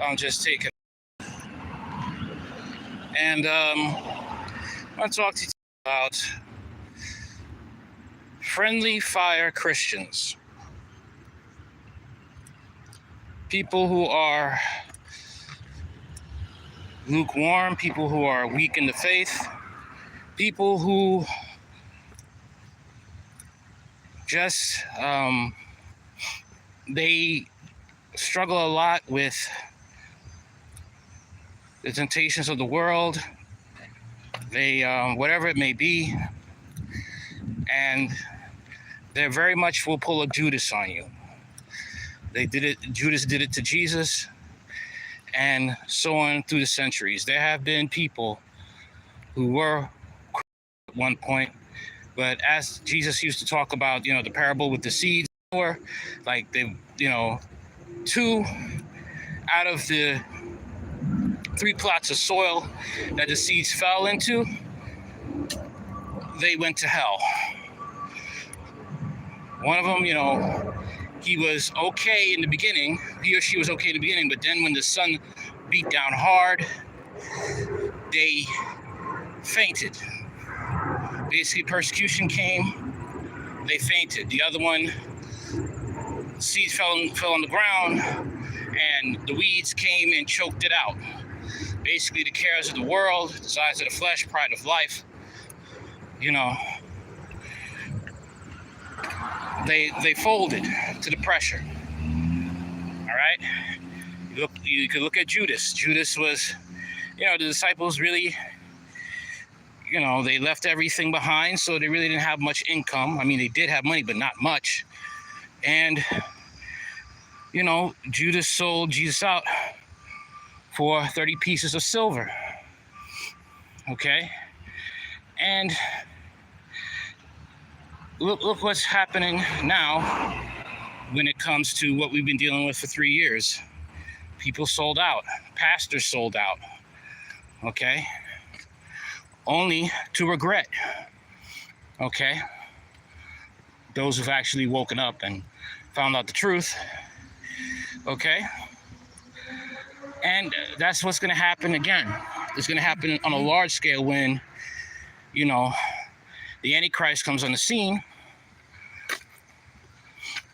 I'm just taking. And I want to talk to you about friendly fire Christians. People who are lukewarm, people who are weak in the faith, people who just, they struggle a lot with the temptations of the world, they, whatever it may be, and they very much will pull a Judas on you. They did it, Judas did it to Jesus, and so on through the centuries. There have been people who were at one point, but as Jesus used to talk about, the parable with the seeds, or like they, two out of the 3 plots of soil that the seeds fell into, they went to hell. One of them, he was okay in the beginning, he or she was okay in the beginning, but then when the sun beat down hard, they fainted. Basically, persecution came, they fainted. The other one, seeds fell on the ground, and the weeds came and choked it out. Basically, the cares of the world, desires of the flesh, pride of life, they folded to the pressure. All right? You could look at Judas. Judas was, the disciples really, they left everything behind, so they really didn't have much income. I mean, they did have money, but not much. And, Judas sold Jesus out for 30 pieces of silver. Okay? And look what's happening now when it comes to what we've been dealing with for 3 years. People sold out. Pastors sold out. Okay? Only to regret. Okay? Those who've actually woken up and found out the truth. Okay? And that's what's going to happen again. It's going to happen on a large scale when, the Antichrist comes on the scene.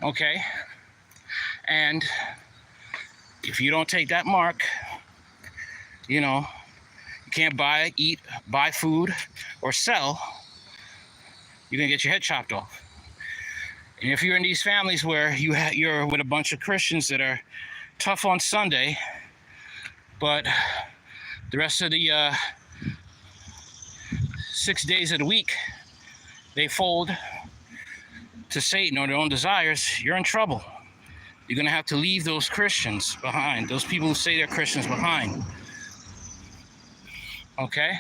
Okay? And if you don't take that mark, you can't buy, eat, buy food, or sell, you're going to get your head chopped off. And if you're in these families where you're with a bunch of Christians that are tough on Sunday, but the rest of the 6 days of the week, they fold to Satan or their own desires, you're in trouble. You're going to have to leave those Christians behind, those people who say they're Christians behind. Okay?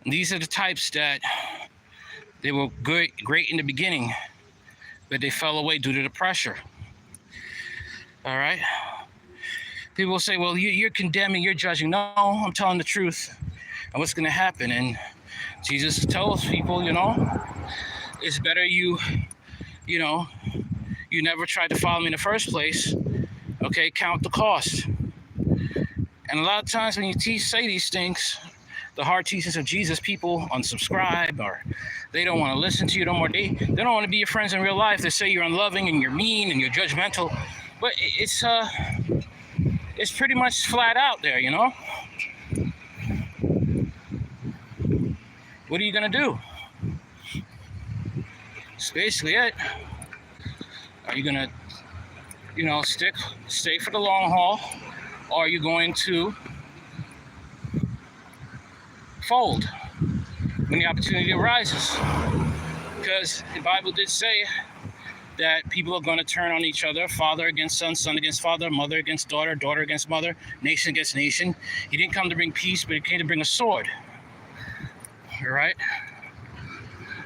And these are the types that they were great in the beginning, but they fell away due to the pressure. All right? People will say, well, you're condemning, you're judging. No, I'm telling the truth. And what's going to happen? And Jesus tells people, it's better you never tried to follow me in the first place. Okay, count the cost. And a lot of times when you say these things, the hard teachings of Jesus, people unsubscribe, or they don't want to listen to you no more. They don't want to be your friends in real life. They say you're unloving and you're mean and you're judgmental. But it's pretty much flat out there, What are you going to do? That's basically it. Are you going to, stay for the long haul? Or are you going to fold when the opportunity arises? Because the Bible did say that people are going to turn on each other, father against son, son against father, mother against daughter, daughter against mother, nation against nation. He didn't come to bring peace, but he came to bring a sword. All right?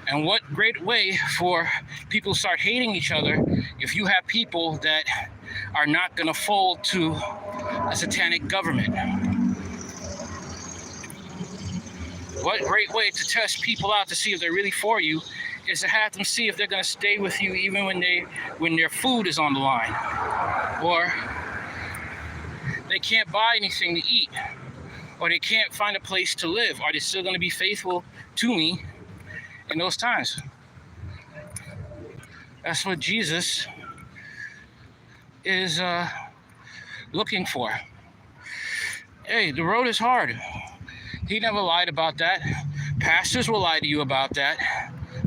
And what great way for people to start hating each other if you have people that are not going to fold to a satanic government. What great way to test people out to see if they're really for you is to have them see if they're going to stay with you even when their food is on the line, or they can't buy anything to eat, or they can't find a place to live. Are they still going to be faithful to me in those times? That's what Jesus is looking for. Hey, the road is hard. He never lied about that. Pastors will lie to you about that.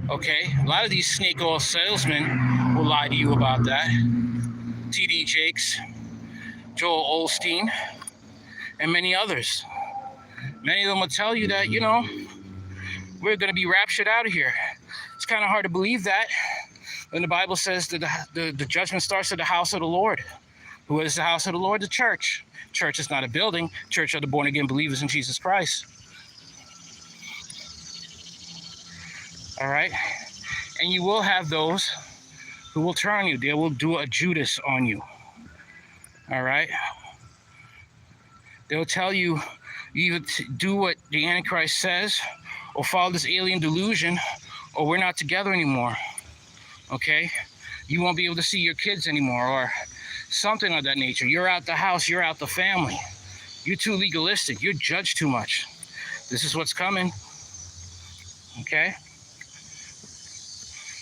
Okay? A lot of these snake oil salesmen will lie to you about that. T.D. Jakes, Joel Osteen, and many others. Many of them will tell you that, we're going to be raptured out of here. It's kind of hard to believe that when the Bible says that the judgment starts at the house of the Lord. Who is the house of the Lord? The church. Church is not a building. Church are the born-again believers in Jesus Christ. All right? And you will have those who will turn you. They will do a Judas on you. All right? They'll tell you either do what the Antichrist says or follow this alien delusion, or we're not together anymore. Okay? You won't be able to see your kids anymore, or something of that nature. You're out the house, you're out the family. You're too legalistic, you judge too much. This is what's coming. Okay?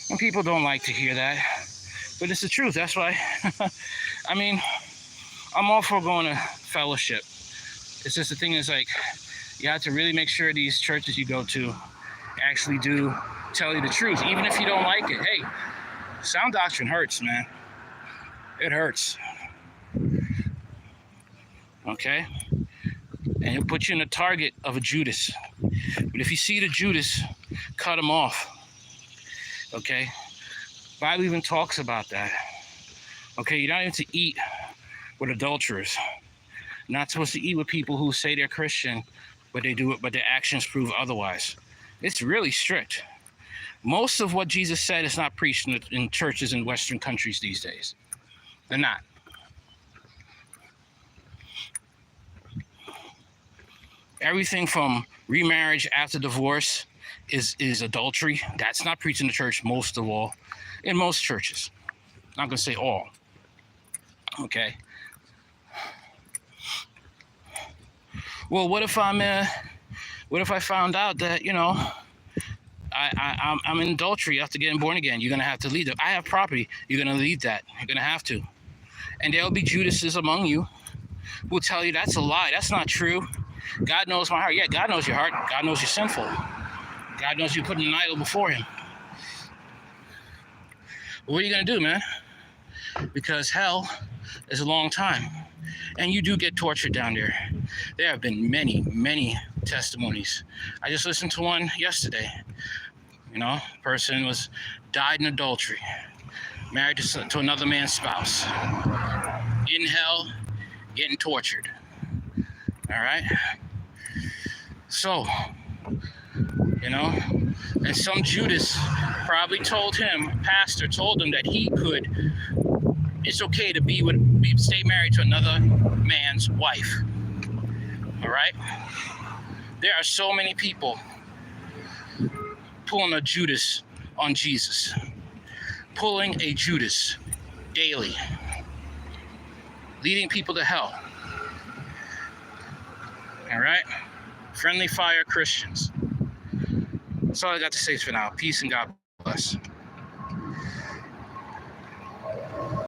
And people don't like to hear that, but it's the truth. That's why, I mean, I'm all for going to fellowship. It's just the thing is, like, you have to really make sure these churches you go to actually do tell you the truth, even if you don't like it. Hey, sound doctrine hurts, man. It hurts. Okay? And it'll put you in the target of a Judas. But if you see the Judas, cut him off. Okay? The Bible even talks about that. Okay? You're not even to eat with adulterers. You're not supposed to eat with people who say they're Christian, but they do it, but their actions prove otherwise. It's really strict. Most of what Jesus said is not preached in churches in Western countries these days. They're not. Everything from remarriage after divorce is adultery. That's not preached in the church, most of all. In most churches. I'm not going to say all. Okay. Well, what if I found out that, I'm in adultery after getting born again? You're going to have to leave it. I have property. You're going to leave that. You're going to have to. And there'll be Judases among you who will tell you that's a lie. That's not true. God knows my heart. Yeah, God knows your heart. God knows you're sinful. God knows you're putting an idol before him. But what are you going to do, man? Because hell is a long time. And you do get tortured down there. There have been many, many testimonies. I just listened to one yesterday. Person died in adultery, married to another man's spouse, in hell, getting tortured. All right? So, and some Judas probably pastor told him that it's okay to stay married to another man's wife. All right? There are so many people pulling a Judas on Jesus. Pulling a Judas daily. Leading people to hell. All right? Friendly fire Christians. That's all I got to say for now. Peace and God bless.